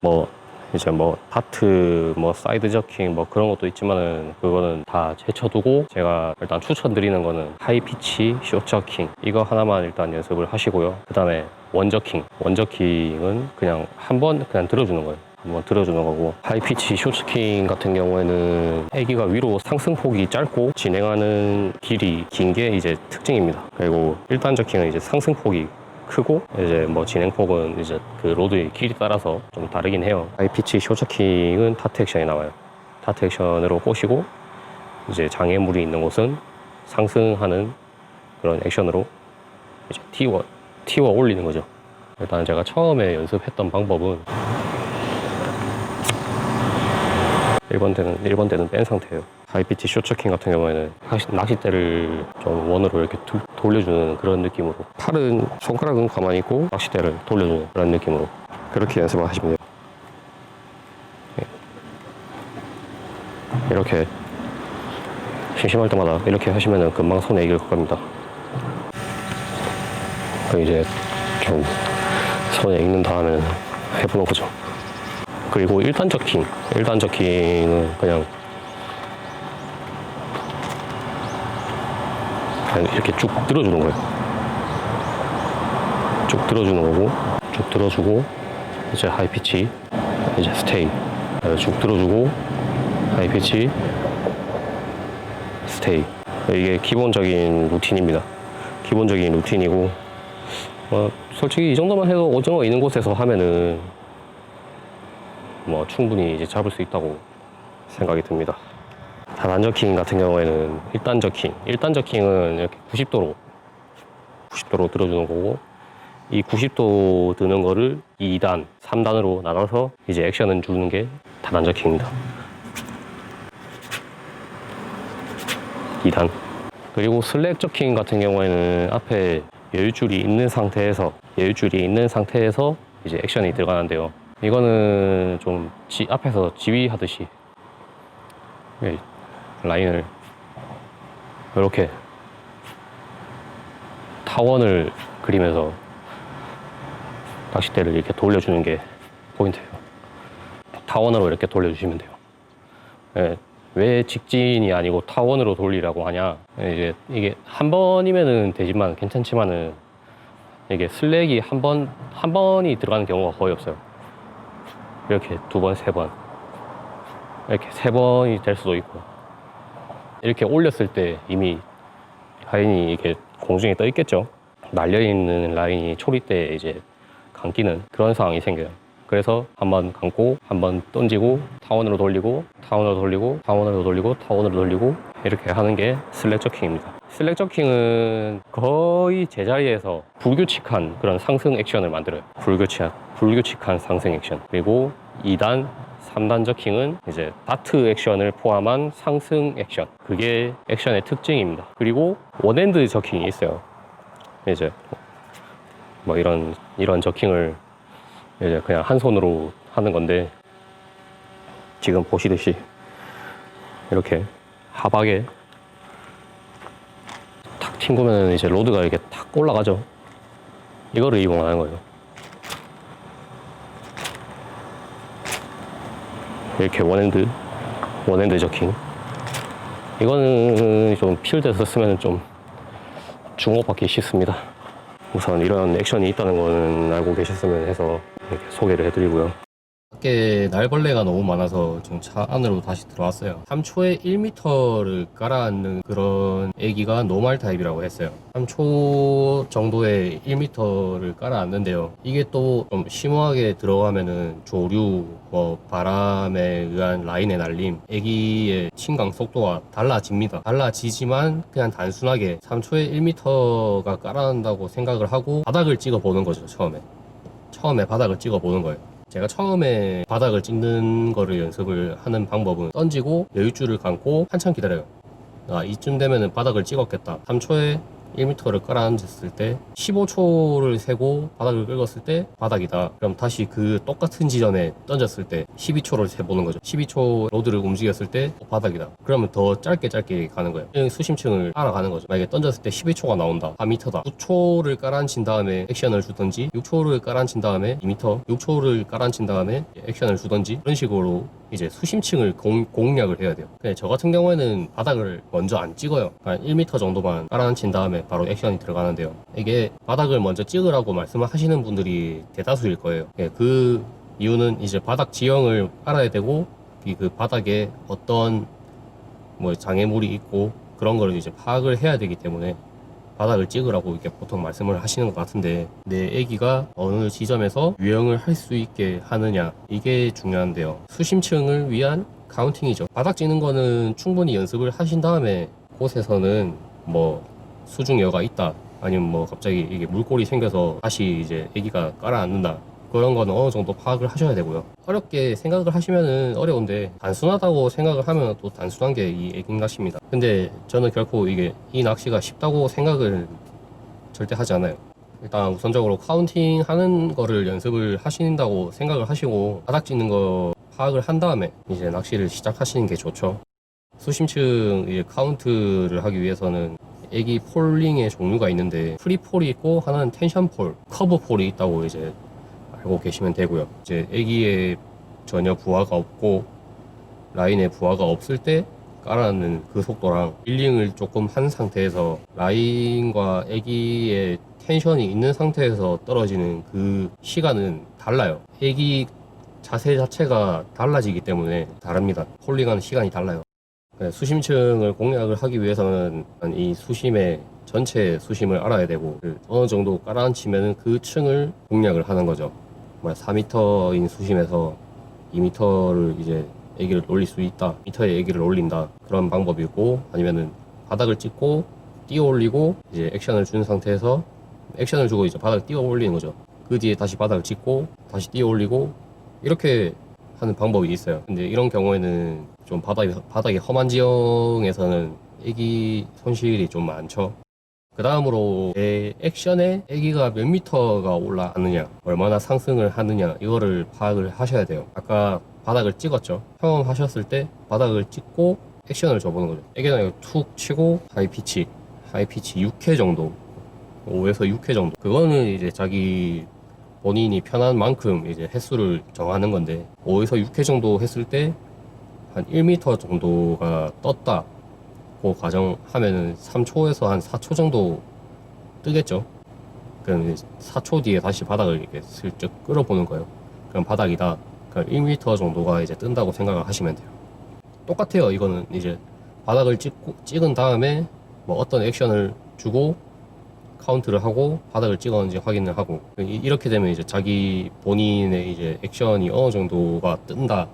뭐 이제 뭐 다트, 뭐 사이드 저킹 뭐 그런 것도 있지만은 그거는 다 제쳐두고 제가 일단 추천드리는 거는 하이 피치 숏 저킹 이거 하나만 일단 연습을 하시고요. 그 다음에 원저킹은 그냥 한번 그냥 들어주는 거예요. 한번 들어주는 거고, 하이 피치 숏 저킹 같은 경우에는 애기가 위로 상승폭이 짧고 진행하는 길이 긴 게 이제 특징입니다. 그리고 1단 저킹은 이제 상승폭이 크고 이제 뭐 진행폭은 이제 그 로드의 길이 따라서 좀 다르긴 해요. 하이피치 숏저킹은 타트 액션이 나와요. 타트 액션으로 꼬시고 이제 장애물이 있는 곳은 상승하는 그런 액션으로 이제 띄워 올리는 거죠. 일단 제가 처음에 연습했던 방법은 1번 대는 뺀 상태예요. 하이피치 숏저킹 같은 경우에는 낚싯대를 좀 원으로 이렇게 돌려주는 그런 느낌으로, 팔은 손가락은 가만히 있고 낚싯대를 돌려주는 그런 느낌으로 그렇게 연습을 하시면 돼요. 이렇게 심심할 때마다 이렇게 하시면 금방 손에 익을 겁니다. 이제 좀 손에 익는 다음에 해보는 거죠. 그리고 1단 저킹은 그냥 이렇게 쭉 들어주는 거예요. 쭉 들어주는 거고, 쭉 들어주고 이제 하이피치, 이제 스테이, 쭉 들어주고 하이피치, 스테이. 이게 기본적인 루틴입니다. 기본적인 루틴이고, 솔직히 이 정도만 해도 오징어 있는 곳에서 하면은 뭐 충분히 이제 잡을 수 있다고 생각이 듭니다. 다단 저킹 같은 경우에는 1단 저킹은 이렇게 90도로 들어주는 거고, 이 90도 드는 거를 2단, 3단으로 나눠서 이제 액션을 주는 게 다단 저킹입니다. 2단. 그리고 슬랙 저킹 같은 경우에는 앞에 여유줄이 있는 상태에서 이제 액션이 들어가는데요. 이거는 좀 앞에서 지휘하듯이 라인을 이렇게 타원을 그리면서 낚싯대를 이렇게 돌려주는 게 포인트예요. 타원으로 이렇게 돌려주시면 돼요. 왜 직진이 아니고 타원으로 돌리라고 하냐, 이게 한 번이면은 되지만 괜찮지만은 이게 슬랙이 한 번이 들어가는 경우가 거의 없어요. 이렇게 2번, 3번, 이렇게 3번이 될 수도 있고, 이렇게 올렸을 때 이미 라인이 이렇게 공중에 떠 있겠죠. 날려 있는 라인이 초리 때 이제 감기는 그런 상황이 생겨요. 그래서 한번 감고, 한번 던지고, 타원으로 돌리고, 타원으로 돌리고, 타원으로 돌리고, 타원으로 돌리고, 이렇게 하는 게 슬랙 저킹입니다. 슬랙 저킹은 거의 제자리에서 불규칙한 그런 상승 액션을 만들어요. 불규칙한 상승 액션. 그리고 2단, 3단 저킹은 이제 다트 액션을 포함한 상승 액션. 그게 액션의 특징입니다. 그리고 원핸드 저킹이 있어요. 이제 뭐 이런 저킹을 이제 그냥 한 손으로 하는 건데, 지금 보시듯이 이렇게 하박에 탁 튕구면 이제 로드가 이렇게 탁 올라가죠. 이거를 이용하는 거예요. 이렇게 원핸드 저킹. 이거는 좀 필드에서 쓰면 좀 주목받기 쉽습니다. 우선 이런 액션이 있다는 거는 알고 계셨으면 해서 이렇게 소개를 해드리고요. 밖에 날벌레가 너무 많아서 지금 차 안으로 다시 들어왔어요. 3초에 1m를 깔아앉는 그런 애기가 노말 타입이라고 했어요. 3초 정도에 1m를 깔아앉는데요. 이게 또 좀 심오하게 들어가면은 조류, 뭐 바람에 의한 라인의 날림, 애기의 침강 속도가 달라집니다. 달라지지만 그냥 단순하게 3초에 1m가 깔아앉는다고 생각을 하고 바닥을 찍어 보는 거죠. 처음에 바닥을 찍어 보는 거예요. 제가 처음에 바닥을 찍는 거를 연습을 하는 방법은 던지고 여유줄을 감고 한참 기다려요. 이쯤 되면은 바닥을 찍었겠다. 3초에 1m를 깔아앉았을 때 15초를 세고 바닥을 긁었을 때 바닥이다. 그럼 다시 그 똑같은 지점에 던졌을 때 12초를 세보는 거죠. 12초 로드를 움직였을 때 바닥이다. 그러면 더 짧게 가는 거예요. 수심층을 알아가는 거죠. 만약에 던졌을 때 12초가 나온다. 4m다. 9초를 깔아앉힌 다음에 액션을 주던지 6초를 깔아앉힌 다음에 2m, 6초를 깔아앉힌 다음에 액션을 주던지 그런 식으로 이제 수심층을 공략을 해야 돼요. 근데 저 같은 경우에는 바닥을 먼저 안 찍어요. 한 1m 정도만 깔아앉힌 다음에 바로 액션이 들어가는데요. 이게 바닥을 먼저 찍으라고 말씀을 하시는 분들이 대다수일 거예요. 그 이유는 이제 바닥 지형을 알아야 되고 그 바닥에 어떤 뭐 장애물이 있고 그런 걸 이제 파악을 해야 되기 때문에 바닥을 찍으라고 이렇게 보통 말씀을 하시는 것 같은데, 내 애기가 어느 지점에서 유형을 할 수 있게 하느냐, 이게 중요한데요. 수심층을 위한 카운팅이죠. 바닥 찍는 거는 충분히 연습을 하신 다음에 곳에서는 뭐 수중여가 있다, 아니면 뭐 갑자기 이게 물골이 생겨서 다시 이제 애기가 깔아앉는다, 그런 거는 어느 정도 파악을 하셔야 되고요. 어렵게 생각을 하시면은 어려운데, 단순하다고 생각을 하면 또 단순한 게 이 애깅 낚시입니다. 근데 저는 결코 이 낚시가 쉽다고 생각을 절대 하지 않아요. 일단 우선적으로 카운팅 하는 거를 연습을 하신다고 생각을 하시고 바닥 찍는 거 파악을 한 다음에 이제 낚시를 시작하시는 게 좋죠. 수심층 이제 카운트를 하기 위해서는 애기 폴링의 종류가 있는데, 프리폴이 있고 하나는 텐션폴, 커브폴이 있다고 이제 알고 계시면 되고요. 이제 애기에 전혀 부하가 없고 라인에 부하가 없을 때 깔아놓는 그 속도랑 밀링을 조금 한 상태에서 라인과 애기의 텐션이 있는 상태에서 떨어지는 그 시간은 달라요. 애기 자세 자체가 달라지기 때문에 다릅니다. 폴링하는 시간이 달라요. 수심층을 공략을 하기 위해서는 이 수심의 전체 수심을 알아야 되고, 어느 정도 깔아앉히면 그 층을 공략을 하는 거죠. 4m인 수심에서 2m를 이제 애기를 올릴 수 있다, 미터에 애기를 올린다, 그런 방법이 있고, 아니면은 바닥을 찍고 띄어 올리고 이제 액션을 준 상태에서 액션을 주고 이제 바닥을 띄어 올리는 거죠. 그 뒤에 다시 바닥을 찍고 다시 띄어 올리고, 이렇게 하는 방법이 있어요. 근데 이런 경우에는 좀 바닥이 험한 지형에서는 애기 손실이 좀 많죠. 그 다음으로 내 액션에 애기가 몇 미터가 올라가느냐, 얼마나 상승을 하느냐, 이거를 파악을 하셔야 돼요. 아까 바닥을 찍었죠. 처음 하셨을 때 바닥을 찍고 액션을 줘보는 거죠. 애기가 툭 치고 하이피치 6회 정도, 5에서 6회 정도. 그거는 이제 자기 본인이 편한 만큼 이제 횟수를 정하는 건데, 5에서 6회 정도 했을 때 한 1m 정도가 떴다 고 가정하면은 3초에서 한 4초 정도 뜨겠죠. 그럼 4초 뒤에 다시 바닥을 이렇게 슬쩍 끌어보는 거예요. 그럼 바닥이다. 그럼 1m 정도가 이제 뜬다고 생각을 하시면 돼요. 똑같아요. 이거는 이제 바닥을 찍은 다음에 뭐 어떤 액션을 주고 카운트를 하고 바닥을 찍었는지 확인을 하고, 이렇게 되면 이제 자기 본인의 이제 액션이 어느 정도가 뜬다,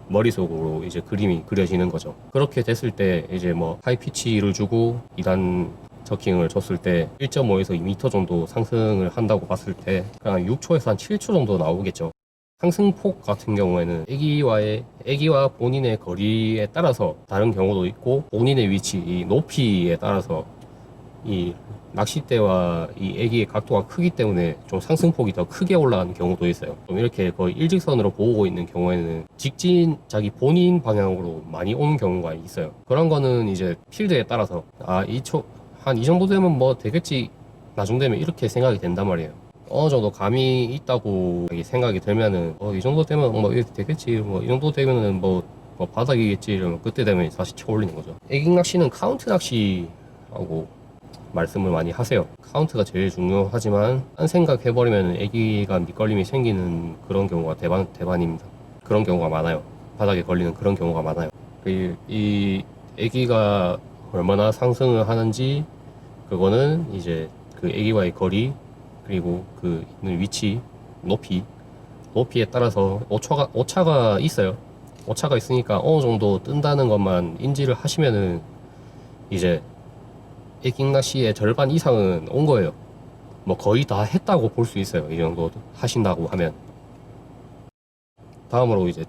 머릿속으로 이제 그림이 그려지는 거죠. 그렇게 됐을 때 이제 뭐 하이피치를 주고 2단 저킹을 줬을 때 1.5에서 2m 정도 상승을 한다고 봤을 때 그냥 6초에서 한 7초 정도 나오겠죠. 상승폭 같은 경우에는 애기와 본인의 거리에 따라서 다른 경우도 있고, 본인의 위치, 이 높이에 따라서 이 낚싯대와 이 애기의 각도가 크기 때문에 좀 상승폭이 더 크게 올라가는 경우도 있어요. 좀 이렇게 거의 일직선으로 보고 있는 경우에는 직진 자기 본인 방향으로 많이 오는 경우가 있어요. 그런 거는 이제 필드에 따라서 한 이 정도 되면 뭐 되겠지, 나중 되면 이렇게 생각이 된단 말이에요. 어느 정도 감이 있다고 생각이 들면은 이 정도 되면 뭐 이렇게 되겠지, 뭐 이 정도 되면은 뭐 바닥이겠지, 이러면 그때 되면 다시 쳐 올리는 거죠. 애깅 낚시는 카운트 낚시라고 말씀을 많이 하세요. 카운트가 제일 중요하지만 딴 생각 해버리면 애기가 밑걸림이 생기는 그런 경우가 대반입니다. 그런 경우가 많아요. 바닥에 걸리는 그런 경우가 많아요. 이 애기가 얼마나 상승을 하는지, 그거는 이제 그 애기와의 거리, 그리고 그 있는 위치, 높이에 따라서 오차가 있어요. 오차가 있으니까 어느 정도 뜬다는 것만 인지를 하시면은 이제 애깅 낚시의 절반 이상은 온 거예요. 뭐 거의 다 했다고 볼 수 있어요. 이 정도 하신다고 하면. 다음으로 이제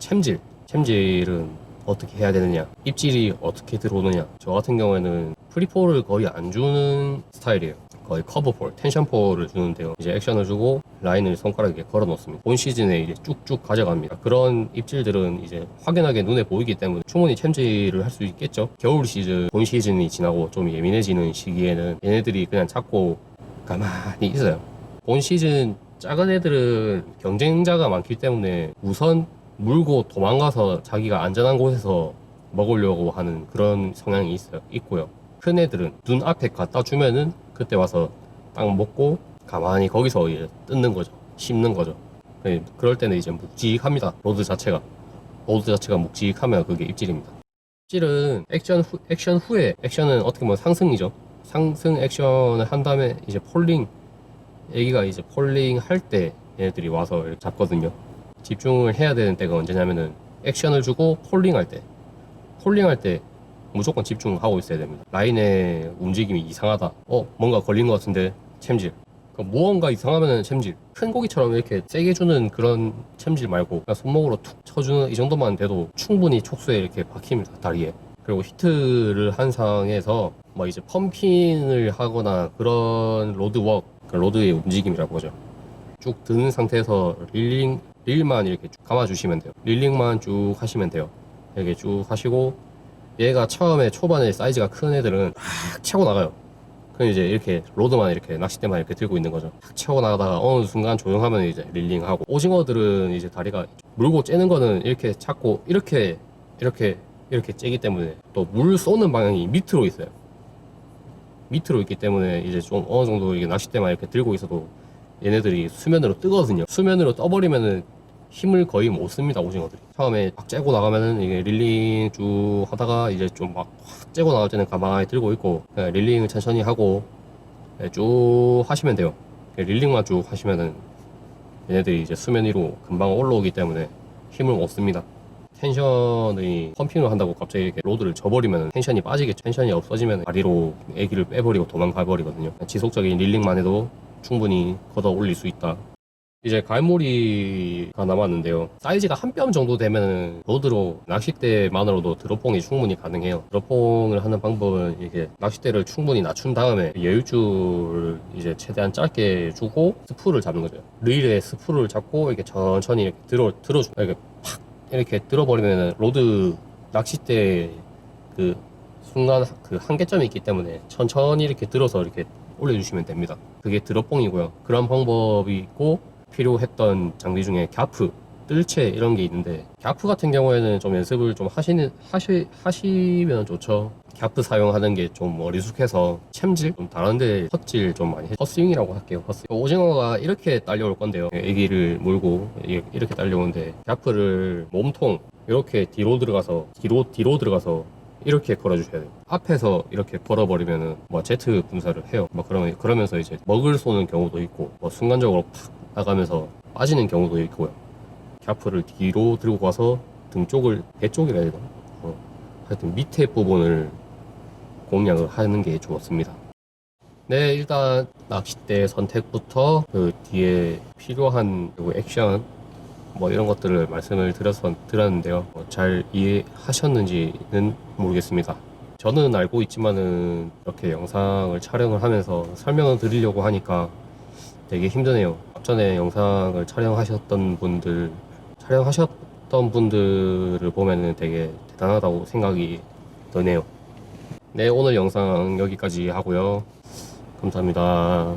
챔질은 어떻게 해야 되느냐, 입질이 어떻게 들어오느냐. 저 같은 경우에는 프리폴을 거의 안 주는 스타일이에요. 거의 커브폴, 텐션폴을 주는데요. 이제 액션을 주고 라인을 손가락에 걸어 놓습니다. 본 시즌에 이제 쭉쭉 가져갑니다. 그런 입질들은 이제 확연하게 눈에 보이기 때문에 충분히 챔질을 할 수 있겠죠. 겨울 시즌, 본 시즌이 지나고 좀 예민해지는 시기에는 얘네들이 그냥 잡고 가만히 있어요. 본 시즌 작은 애들은 경쟁자가 많기 때문에 우선 물고 도망가서 자기가 안전한 곳에서 먹으려고 하는 그런 성향이 있고요. 큰 애들은 눈 앞에 갖다 주면은 그때 와서 딱 먹고 가만히 거기서 이제 뜯는 거죠. 씹는 거죠. 네, 그럴 때는 이제 묵직합니다. 로드 자체가 묵직하면 그게 입질입니다. 입질은 액션 후에, 액션은 어떻게 보면 상승이죠. 상승 액션을 한 다음에 이제 애기가 이제 폴링 할 때 얘네들이 와서 이렇게 잡거든요. 집중을 해야 되는 때가 언제냐면은 액션을 주고 폴링 할 때 무조건 집중하고 있어야 됩니다. 라인의 움직임이 이상하다. 뭔가 걸린 것 같은데 챔질. 무언가 이상하면은 챔질. 큰 고기처럼 이렇게 세게 주는 그런 챔질 말고 그냥 손목으로 툭 쳐주는 이 정도만 돼도 충분히 촉수에 이렇게 박힙니다. 다리에. 그리고 히트를 한 상황에서 뭐 이제 펌핑을 하거나 그런 로드워크, 로드의 움직임이라고 하죠. 쭉 드는 상태에서 릴만 이렇게 쭉 감아주시면 돼요. 릴링만 쭉 하시면 돼요. 이렇게 쭉 하시고 얘가 초반에 사이즈가 큰 애들은 팍 치고 나가요. 그럼 이제 이렇게 로드만 이렇게 낚싯대만 이렇게 들고 있는 거죠. 탁 치고 나가다가 어느 순간 조용하면 이제 릴링하고, 오징어들은 이제 다리가 물고 째는 거는 이렇게 잡고 이렇게 째기 때문에 또 물 쏘는 방향이 밑으로 있어요. 밑으로 있기 때문에 이제 좀 어느 정도 이게 낚싯대만 이렇게 들고 있어도 얘네들이 수면으로 뜨거든요. 수면으로 떠버리면은 힘을 거의 못 씁니다, 오징어들이. 처음에 막 째고 나가면은 이게 릴링 쭉 하다가 이제 좀 막 확 째고 나갈 때는 가만히 들고 있고, 릴링을 천천히 하고 쭉 하시면 돼요. 릴링만 쭉 하시면은 얘네들이 이제 수면 위로 금방 올라오기 때문에 힘을 못 씁니다. 텐션이 펌핑을 한다고 갑자기 이렇게 로드를 져버리면 텐션이 빠지겠죠. 텐션이 없어지면 다리로 애기를 빼버리고 도망가 버리거든요. 지속적인 릴링만 해도 충분히 걷어 올릴 수 있다. 이제 갈무리가 남았는데요. 사이즈가 한 뼘 정도 되면 로드로 낚싯대만으로도 드롭봉이 충분히 가능해요. 드롭봉을 하는 방법은 이렇게 낚싯대를 충분히 낮춘 다음에 여유줄을 이제 최대한 짧게 주고 스풀을 잡는 거죠. 릴에 스풀을 잡고 이렇게 천천히 이렇게 들어주 이렇게 팍 이렇게 들어버리면 로드 낚싯대 그 순간 그 한계점이 있기 때문에 천천히 이렇게 들어서 이렇게 올려주시면 됩니다. 그게 드롭봉이고요. 그런 방법이 있고, 필요했던 장비 중에 갸프, 뜰채 이런 게 있는데, 갸프 같은 경우에는 좀 연습을 좀 하시면 좋죠. 갸프 사용하는 게 좀 어리숙해서 챔질 좀 다른데 헛질 좀 많이 헛스윙이라고 할게요. 헛스윙. 오징어가 이렇게 딸려올 건데요. 애기를 물고 이렇게 딸려오는데 갸프를 몸통 이렇게 뒤로 들어가서 이렇게 걸어주셔야 돼요. 앞에서 이렇게 걸어버리면은 뭐 제트 분사를 해요. 뭐 그러면서 이제 먹을 쏘는 경우도 있고, 뭐 순간적으로 팍 나가면서 빠지는 경우도 있고요. 갸프를 뒤로 들고 가서 등 쪽을, 배 쪽이라 해야 되나? 하여튼 밑에 부분을 공략을 하는 게 좋습니다. 네, 일단 낚싯대 선택부터 그 뒤에 필요한 액션 뭐 이런 것들을 말씀을 드렸는데요. 잘 이해하셨는지는 모르겠습니다. 저는 알고 있지만은 이렇게 영상을 촬영을 하면서 설명을 드리려고 하니까 되게 힘드네요. 앞전에 영상을 촬영하셨던 분들을 보면은 되게 대단하다고 생각이 드네요. 네, 오늘 영상 여기까지 하고요. 감사합니다.